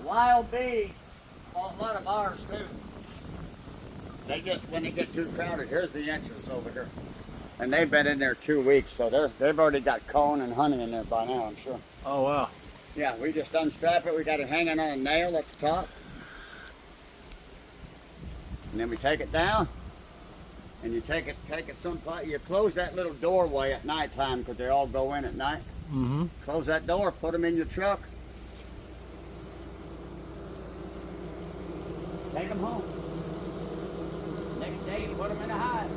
wild bees, a lot of ours too. They just, when they get too crowded, here's the entrance over here. And they've been in there 2 weeks, so they've already got comb and honey in there by now, I'm sure. Oh, wow. Yeah, we just unstrap it. We got it hanging on a nail at the top. And then we take it down. And you take it someplace. You close that little doorway at nighttime because they all go in at night. Mm-hmm. Close that door, put them in your truck. Take them home. Next day, you put them in a hive.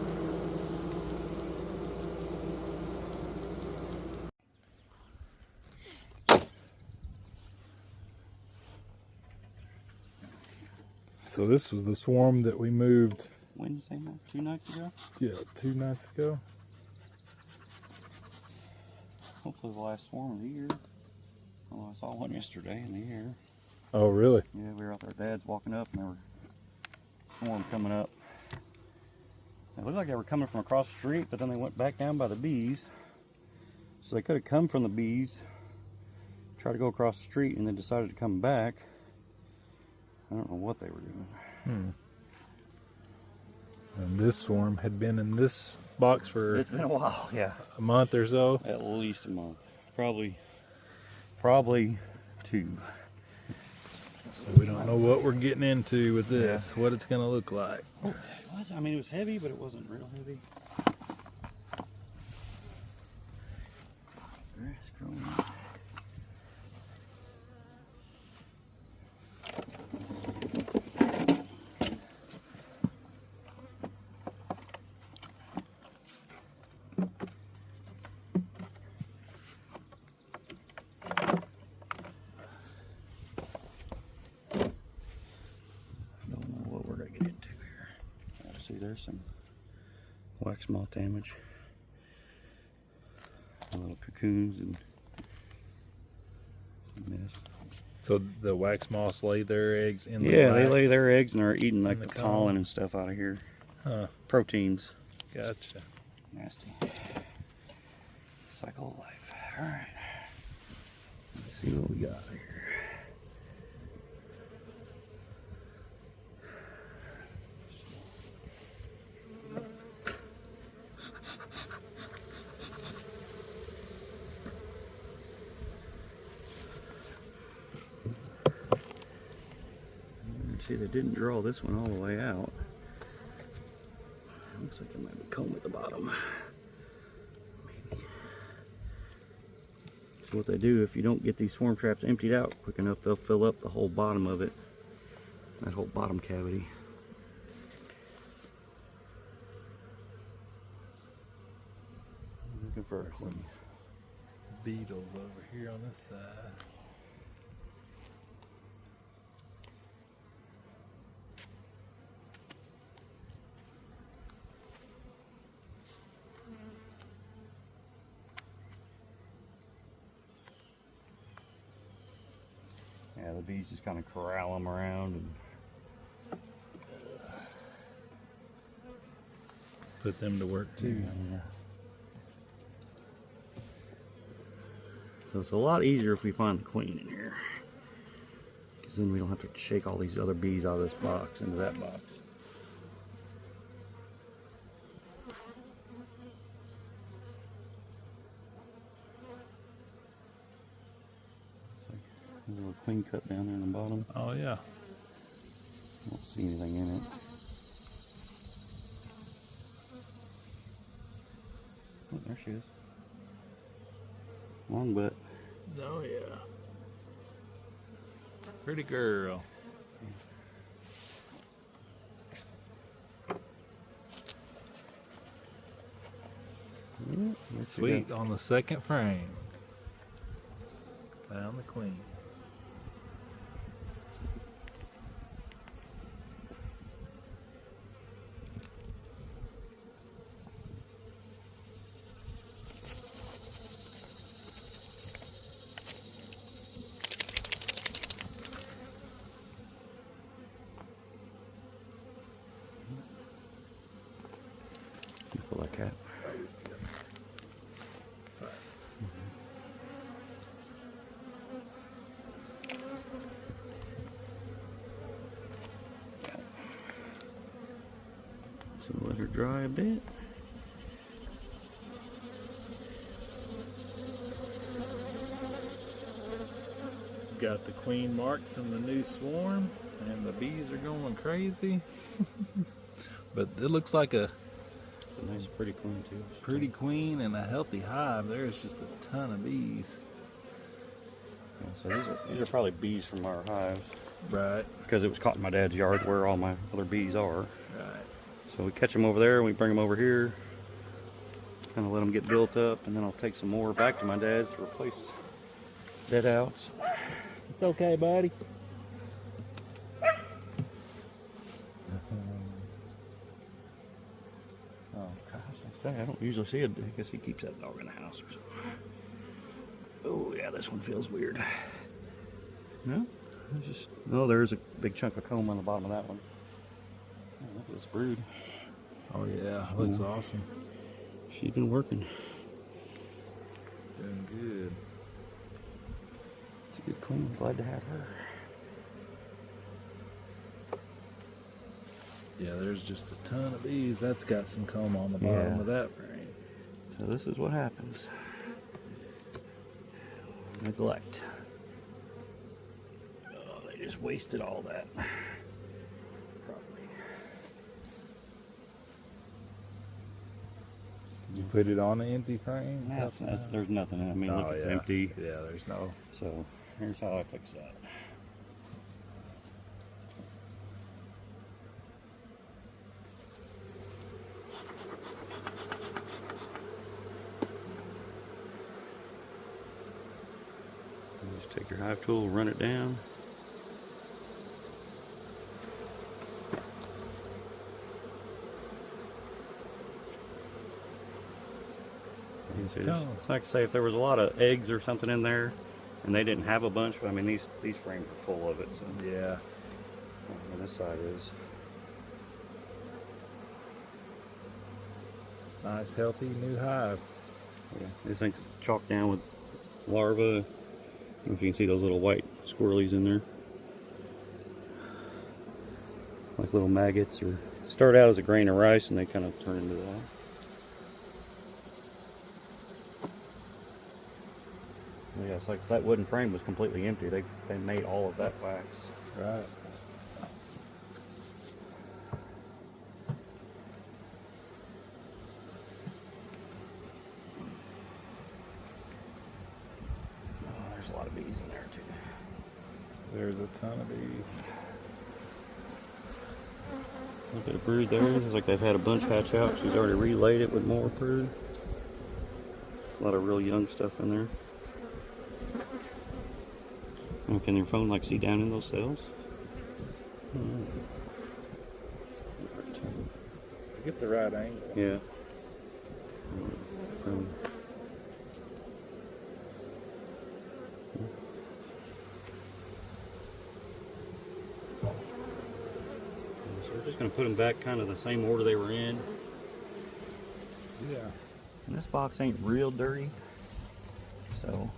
So this was the swarm that we moved. Wednesday night, 2 nights ago. Yeah, 2 nights ago. Hopefully the last swarm of the year. Well, I saw one yesterday in the air. Oh, really? Yeah, we were out there. Dad's walking up, and there were swarm coming up. It looked like they were coming from across the street, but then they went back down by the bees. So they could have come from the bees, tried to go across the street, and then decided to come back. I don't know what they were doing. And this swarm had been in this box for It's been a while, yeah. a month or so. At least a month. Probably 2. So we don't know what we're getting into with this, what it's going to look like. Oh, it was, I mean, it was heavy, but it wasn't real heavy. Grass growing. There's some wax moth damage. Little cocoons and mess. So the wax moths lay their eggs in the Yeah, wax? they lay their eggs and are eating like the the comb. pollen and stuff out of here. Huh. Proteins. Gotcha. Nasty. Cycle of life. Alright. Let's see what we got here. See, they didn't draw this one all the way out. Looks like there might be comb at the bottom. Maybe. So what they do, if you don't get these swarm traps emptied out quick enough, they'll fill up the whole bottom of it. That whole bottom cavity. Looking for Some beetles over here on this side. Yeah, the bees just kind of corral them around and Put them to work too. yeah. So it's a lot easier if we find the queen in here, because then we don't have to shake all these other bees out of this box into that box. There's a little queen cut down there in the bottom. Oh yeah. I don't see anything in it. Oh, there she is. Long butt. Oh yeah. Pretty girl. Sweet, on the second frame. Found the queen. Pull that cap. Sorry. So let her dry a bit. Got the queen marked from the new swarm, and the bees are going crazy. But it looks like a It's a nice, pretty queen too. pretty queen and a healthy hive. There's just a ton of bees. Yeah, so these are probably bees from our hives Right, because it was caught in my dad's yard where all my other bees are. right. So we catch them over there and we bring them over here, kind of let them get built up, and then I'll take some more back to my dad's to replace dead outs. It's okay, buddy. Oh gosh, I say I don't usually see it. I guess he keeps that dog in the house or something. Oh yeah, this one feels weird. No, it's just there's a big chunk of comb on the bottom of that one. Oh, look at this brood. Oh yeah, looks awesome. She's been working. Doing good. It's a good queen. Glad to have her. Yeah, there's just a ton of bees. That's got some comb on the bottom Yeah. of that frame. So this is what happens. Neglect. Oh, they just wasted all that. Probably. You put it on an empty frame? There's nothing in it. I mean, look, Oh, it's yeah. empty. Yeah, there's no. So here's how I fix that. You just take your hive tool, run it down. It's It's gone. like say if there was a lot of eggs or something in there, and they didn't have a bunch. But I mean these frames are full of it. So Yeah. and this side is. Nice, healthy new hive. Yeah, this thing's chalked down with larvae. I don't know if you can see those little white squirrelies in there. Like little maggots, or start out as a grain of rice and they kind of turn into that. Yeah, it's like that wooden frame was completely empty. They made all of that wax. Right. Oh, there's a lot of bees in there too. There's a ton of bees. A little bit of brood there. Looks like they've had a bunch hatch out. She's already relayed it with more brood. A lot of real young stuff in there. Oh, can your phone like see down in those cells? Get the right angle. Yeah. So we're just going to put them back kind of the same order they were in. Yeah. And this box ain't real dirty, so.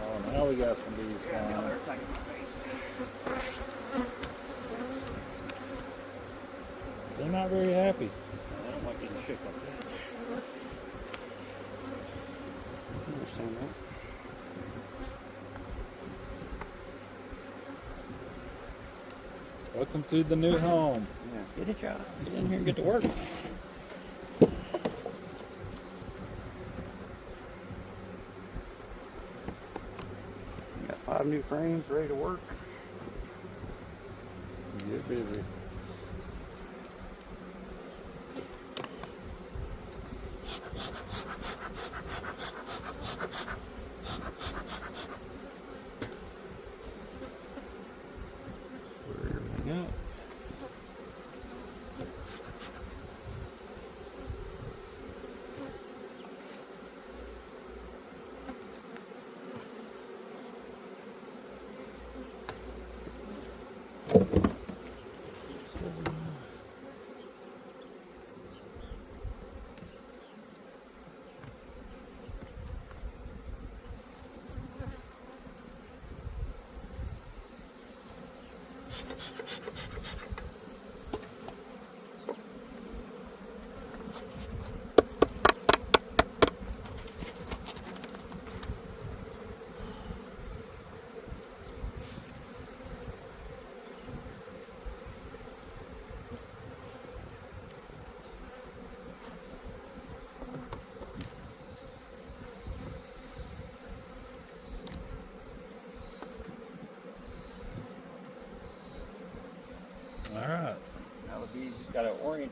Oh, now we got some bees going on. They're not very happy. I don't like getting shit like that. I understand that. Welcome to the new home. Yeah, get it, y'all. Get in here and get to work. We got 5 new frames ready to work. Get busy. Square everything up.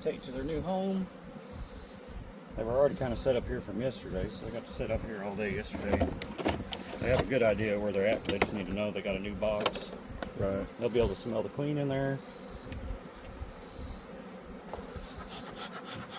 take to their new home. They were already kind of set up here from yesterday, so they got to sit up here all day yesterday. They have a good idea where they're at, but they just need to know they got a new box. Right. They'll be able to smell the queen in there.